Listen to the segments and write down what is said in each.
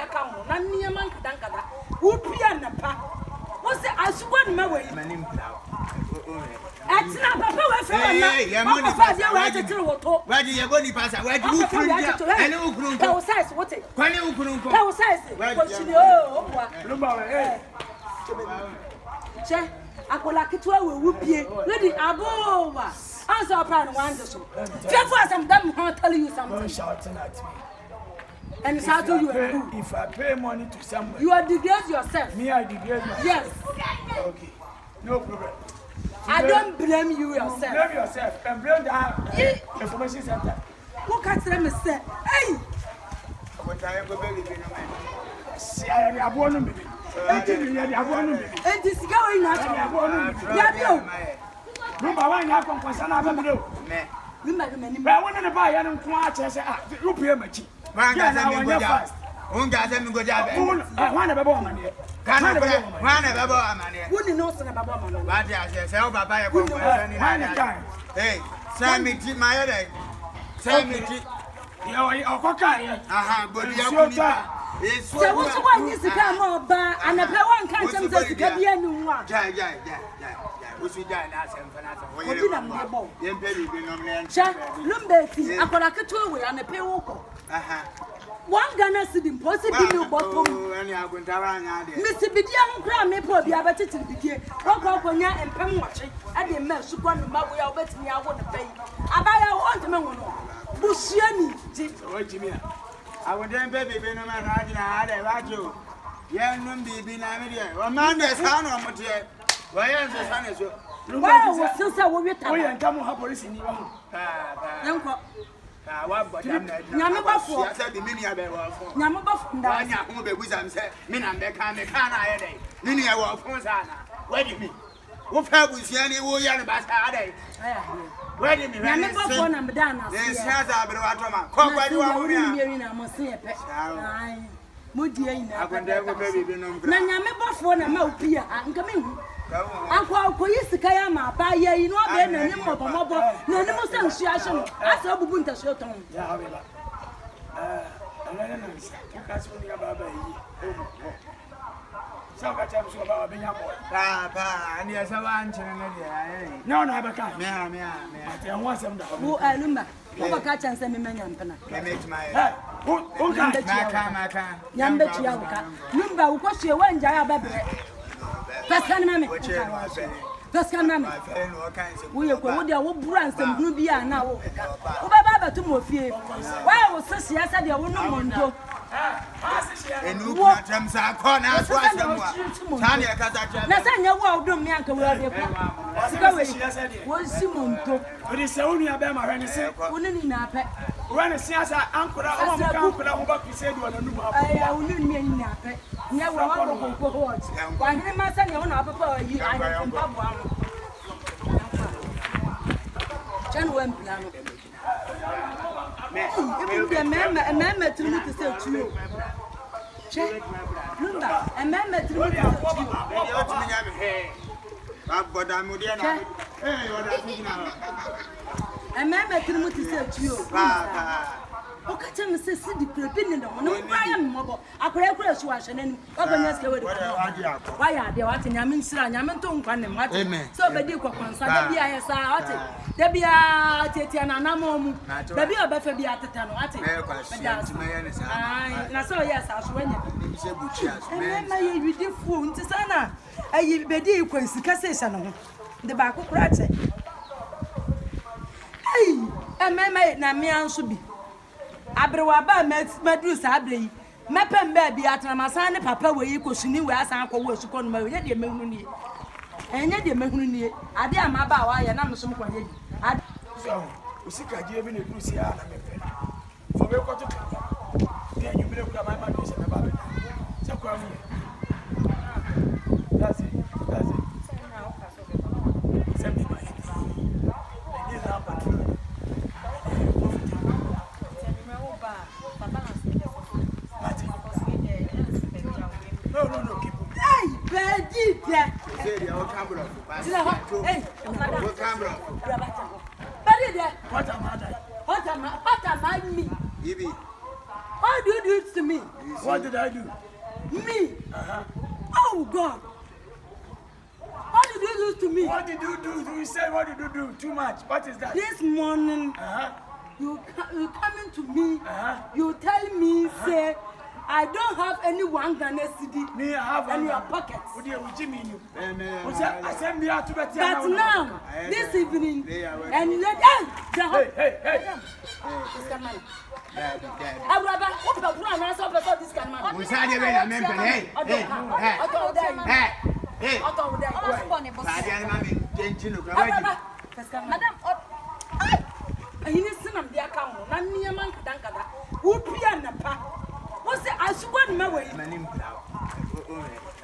aka ho na niema nkadankada wo pia na pa wo se asubo ne ma we manim pla atina papa we fe na ya money papa dia we tetere wo to waji ye boni pasa waji ukuru dia ene ukuru nko wo size wo te kwani ukuru nko wo size ko chini o bua lumba we che akola kitwa we wu pie ready abowa answer upon one so fearful as I'm done tell you something. Don't shouting at me. And it's how to you if I pay money to somebody, you are degrade yourself. Me, I degrade myself. Yes. Okay. No problem. I don't blame you yourself. Blame yourself and blame the information center. Who can't tell me say, hey? What I go baby no man. See, I am one baby. And this guy in that. Yeah, number one, you come concern about me. But I want to buy and come say, you pay my cheap. One guy send me go job. One guy send me go job. I want to buy money. Can I buy money? Who knows about money? What I say, I'll buy a company. Hey, send me tea, my head. Send me tea. You're okay. But you're so what's one is to come over and a one can't tell us to get the end one. Yeah. What's we done as Lumbeti, I got a cut away and a pay walker. One Ghana city impossible bottom. Mr. Bidian Cram may put the abatted to begin. Rock up on ya and pen watching. I didn't mess to one of my way. I'll bet me I want to pay. I buy our old Bushiani. I would then baby be no man had a radio. Young be Namidia. One man is son or Motier. Why is the son is you? Why was Silsa will be and come on, police in your Uncle. What but Yamaba, I said the mini I bear off. Yamaba, who be with them said, Minam Beckham, the Kana, Nini, I walk for Sana. Where do you mean? What have we seen any wood young about Saturday? Where do you mean? I'm done. There's Hazard, come by you are here. I must say a pet. Mudia, I can never baby. Nanyame phone and mouth here. I'm coming. Uncle Koyis Kayama, by ye, you know, then a number of mobile, no association. I saw Bunta Shoton. Papa, and yes, I want to no, never come. I want some. Who I remember. Over catch and send me many and make my who can Yambechiaka. Number, what you want, Jaya That's we are going to brands and Nubia now. Ubaba to Mofie. Why was such as I don't know? And who comes are corners? Tanya Kazaka. Nasanya will do me uncle. Was Simon to? But it's only a bema when you say, wouldn't in a pet. When it's as uncle, what you said, I wouldn't mean in a pet. Never one go horse. Why didn't my son own up for you? I am Papa. John went plan. It would be a man to look to say to you. Lumba, a man to look to you. But I'm with a man to look to say to you. O ka tell me say the prepin no why am mobile akora so ahye nani ogbanya ske we why are they what nyame nsira nyame to nkwa ne mate so bedi kokonsa da bia yesa ate da bia tetia na namomu da bia obefa bia teta no ate na so yes aso wanya se buchi aso me ma ye yudifu nti sana ayi bedi kwansika sesa no ho de ba kokora che ai emema na me anso bi abrewa ba madru sabre yi mepem ba bi atramasan ne papa we yi kosuni we asan akọ we suko no ma ye de mehunu ni enye de mehunu ni ade amaba wa ye na msom kwa ye so usika je bi ne dusi ya na mepe fo be ko to ya nyu bele kula ma do se me ba be se kwa mu that's it send me my this is our No, keep it. Hey, Betty! Say, your camera. Hey, what camera? Betty, what am I? What am I? Me? Ibi. Why do you do it to me? What did I do? Me? Oh God! What did you do to me? What did you do? You said what did you do? Too much. What is that? This morning, you coming to me. You tell me say I don't have any one Ghana cedi. Me, I have in your pockets. But now, this evening, and let hey, what's the I swear my way?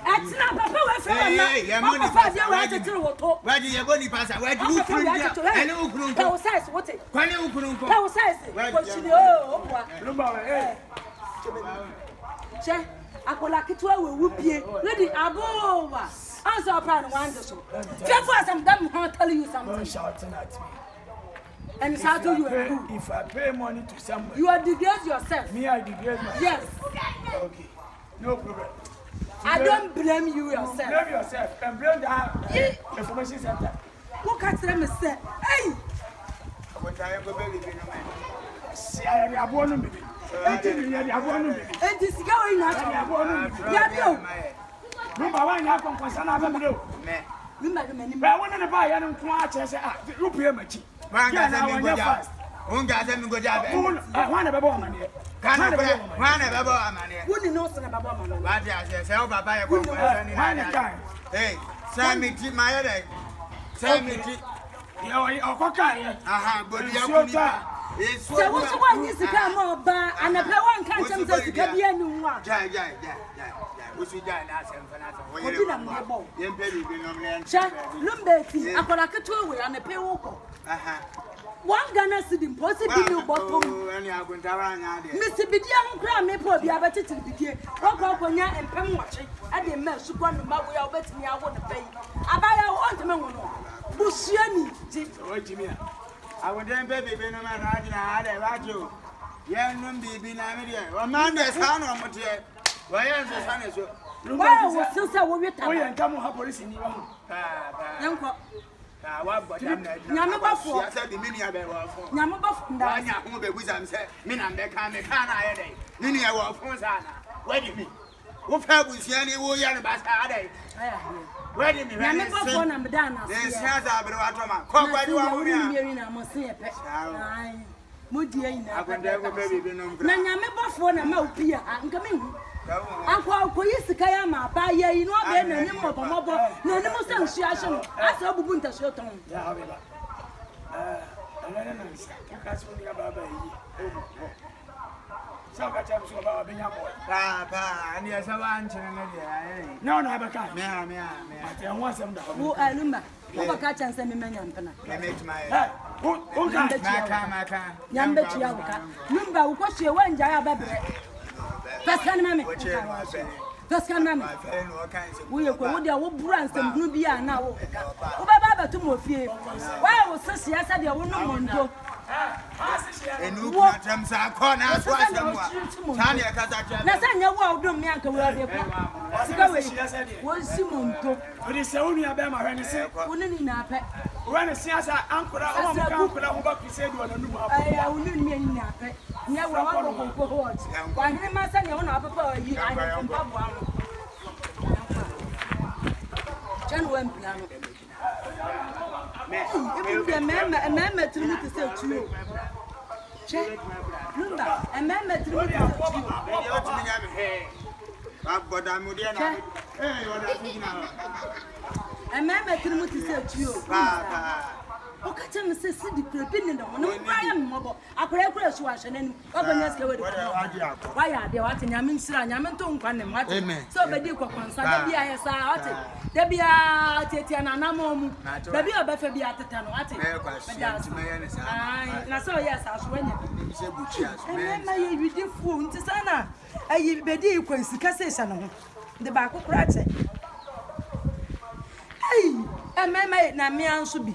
It's not Papa. Where do you go? You pass. Where do you go? Power size, what it? Power size, what she Che, I call like it to a whoopie. Lady Abova. Answer a plan one. Therefore, I'm done. I'll tell you something. Shouting at me. And how do you if I pay money to somebody, you are degrade yourself. Me, I degrade myself. Yes. Okay. No problem. I don't blame you yourself. Blame yourself and blame the information center. Look at them and say, hey! See, I have one baby. And this going out. Number one, you have concern about me. But I want to buy and watch as a rupiah. One guy go job. I want a baby money. One about money. Wouldn't know something about money. What I say, I'll buy a hey, send me to my headache. Send me to your cocaine. But you're so what's the one is to come over and a one can't come to the any one. Lumbeti, I got a two way and a pay walk. One Ghana cedi possibly bottom. Mr. Bidian Gram may probably have a title begin. Rokonia and Pen watching at the mess to one of my way of betting me. I want to pay. I buy our ornament. Bushiani. I would then baby be no man. I had a radio. Young baby, Namidia. Or Mondays, Hannah, Matia. Why are the son is you? Why was still so we and come have police in your Uncle, used to carry my buy, you know, Ben and him of a mobile, no, no, association. I saw Bunta Shoton. No, no, I can't. Who I remember. Over catch and send me many and First can we are going to brands and Nubia now. Over to Mofie. Why was such as I don't know? And you want them, sir, corner, Tanya Kazaka. Nasanya, well, don't me uncle. What's Simon? But it's only a bema when you say, wouldn't in a pet. When it's as an uncle, I said, I wouldn't mean that. Never one of words. Why, he must send your own upper you. I have one. John went piano. It a man to me to say to you. Lumba, a man to me to say to you. But I'm with you. A man to me to say to you. Okay, tell me, say, Sidney, opinion on why I'm mobile. I could have crashed washing and organized why are they watching Yamin Sran, Yaman Tung, and so the Duke of Consa, the BISR, there be a Tatiana Namom, there be a Buffer be at the town. I saw yes, I was winning. I will do food to Sana. I will be dear Cassation. The back of Cratchit. Hey, a man made Namian should be.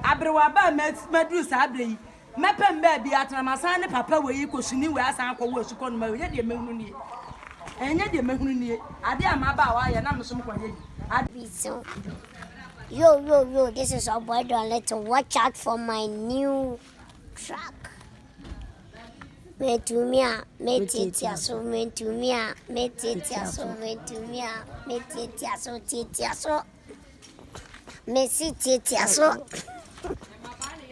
Abrewaba met Madus Abbey. Mepem baby atramasan ne papa we yi kosuni we asan akọ wo suko no ma ye de mehunu nie. Enye de mehunu nie. Ade amaba wa ye na msom kwanye di. So yo, this is our boy Don. Let's watch out for my new track. Metumia, metitia so metumia, metitia so metumia, metitia so titia so. Messi titia so.